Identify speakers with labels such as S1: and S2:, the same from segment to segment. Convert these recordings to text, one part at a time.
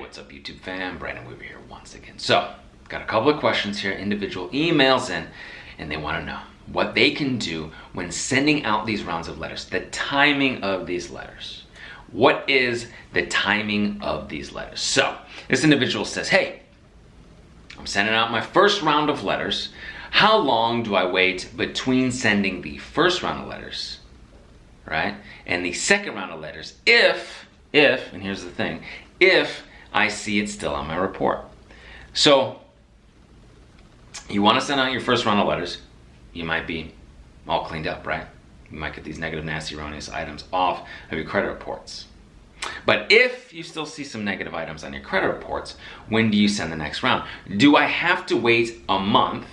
S1: what's up YouTube fam? Brandon Weaver here once again. So, got a couple of questions here, individual emails in, and they want to know what they can do when sending out these rounds of letters, the timing of these letters. What is the timing of these letters? So, this individual says, hey, I'm sending out my first round of letters. How long do I wait between sending the first round of letters, right, and the second round of letters if, and here's the thing, if I see it still on my report? So, you want to send out your first round of letters. You might be all cleaned up, right? You might get these negative, nasty, erroneous items off of your credit reports. But if you still see some negative items on your credit reports, when do you send the next round? Do I have to wait a month,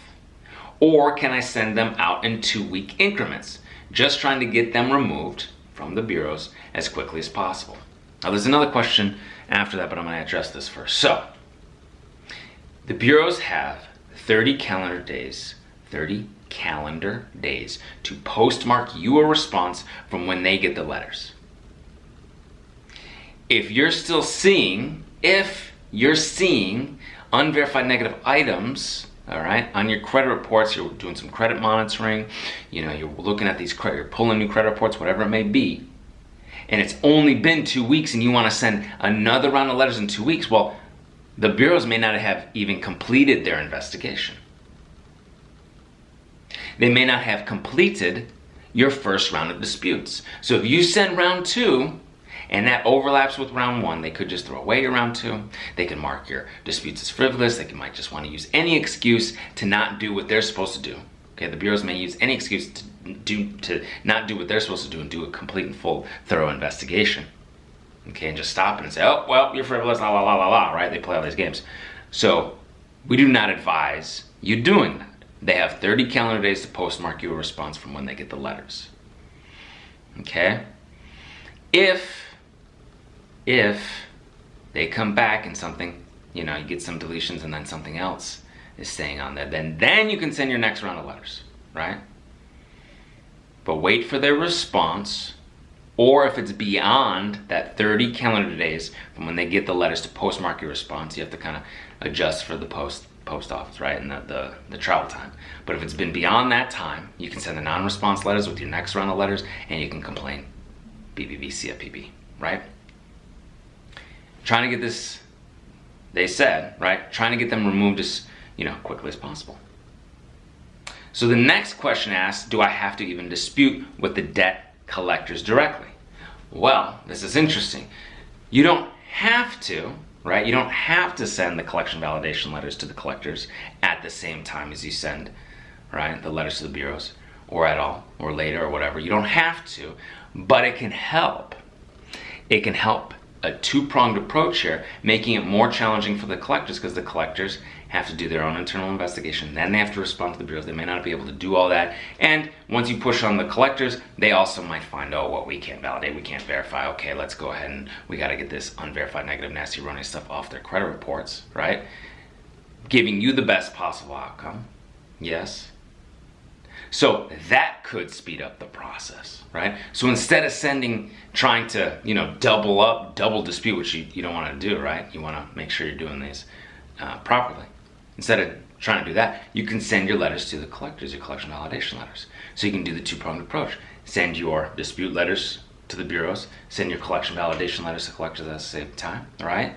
S1: or can I send them out in 2-week increments? Just trying to get them removed from the bureaus as quickly as possible. Now there's another question after that, but I'm going to address this first. So, the bureaus have 30 calendar days to postmark you a response from when they get the letters. If you're seeing unverified negative items, all right, on your credit reports, you're doing some credit monitoring, you're looking at these you're pulling new credit reports, whatever it may be, and it's only been 2 weeks and you want to send another round of letters in 2 weeks, well, the bureaus may not have even completed their investigation. They may not have completed your first round of disputes. So if you send round 2 and that overlaps with round 1, they could just throw away your round 2. They can mark your disputes as frivolous. They might just want to use any excuse to not do what they're supposed to do. Okay, the bureaus may use any excuse to not do what they're supposed to do and do a complete and full, thorough investigation. Okay, and just stop it and say, oh, well, you're frivolous, la la la la la, right? They play all these games. So we do not advise you doing that. They have 30 calendar days to postmark you a response from when they get the letters. Okay? If they come back and something, you get some deletions and then something else is staying on there, then you can send your next round of letters, right? But wait for their response, or if it's beyond that 30 calendar days from when they get the letters to postmark your response, you have to kind of adjust for the post office, right, and the travel time. But if it's been beyond that time, you can send the non-response letters with your next round of letters, and you can complain, BBB, CFPB, right? Trying to get this, they said, right, trying to get them removed as, quickly as possible. So the next question asks, do I have to even dispute with the debt collectors directly? Well, this is interesting. You don't have to, right? You don't have to send the collection validation letters to the collectors at the same time as you send, right, the letters to the bureaus, or at all, or later, or whatever. You don't have to, but it can help. It can help a two-pronged approach here, making it more challenging for the collectors, because the collectors have to do their own internal investigation. Then they have to respond to the bureaus. They may not be able to do all that. And once you push on the collectors, they also might find, oh, well, we can't validate, we can't verify. Okay, let's go ahead and we got to get this unverified, negative, nasty, erroneous stuff off their credit reports, right? Giving you the best possible outcome. Yes. So that could speed up the process, right? So instead of trying to, double dispute, which you don't want to do, right? You want to make sure you're doing these properly. Instead of trying to do that, you can send your letters to the collectors, your collection validation letters. So you can do the two-pronged approach. Send your dispute letters to the bureaus, send your collection validation letters to collectors at the same time, all right?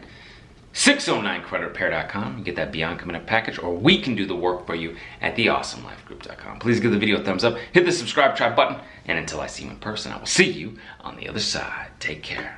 S1: 609creditrepair.com. You get that Beyond Commitment package, or we can do the work for you at theawesomelifegroup.com. Please give the video a thumbs up, hit the subscribe, try button, and until I see you in person, I will see you on the other side. Take care.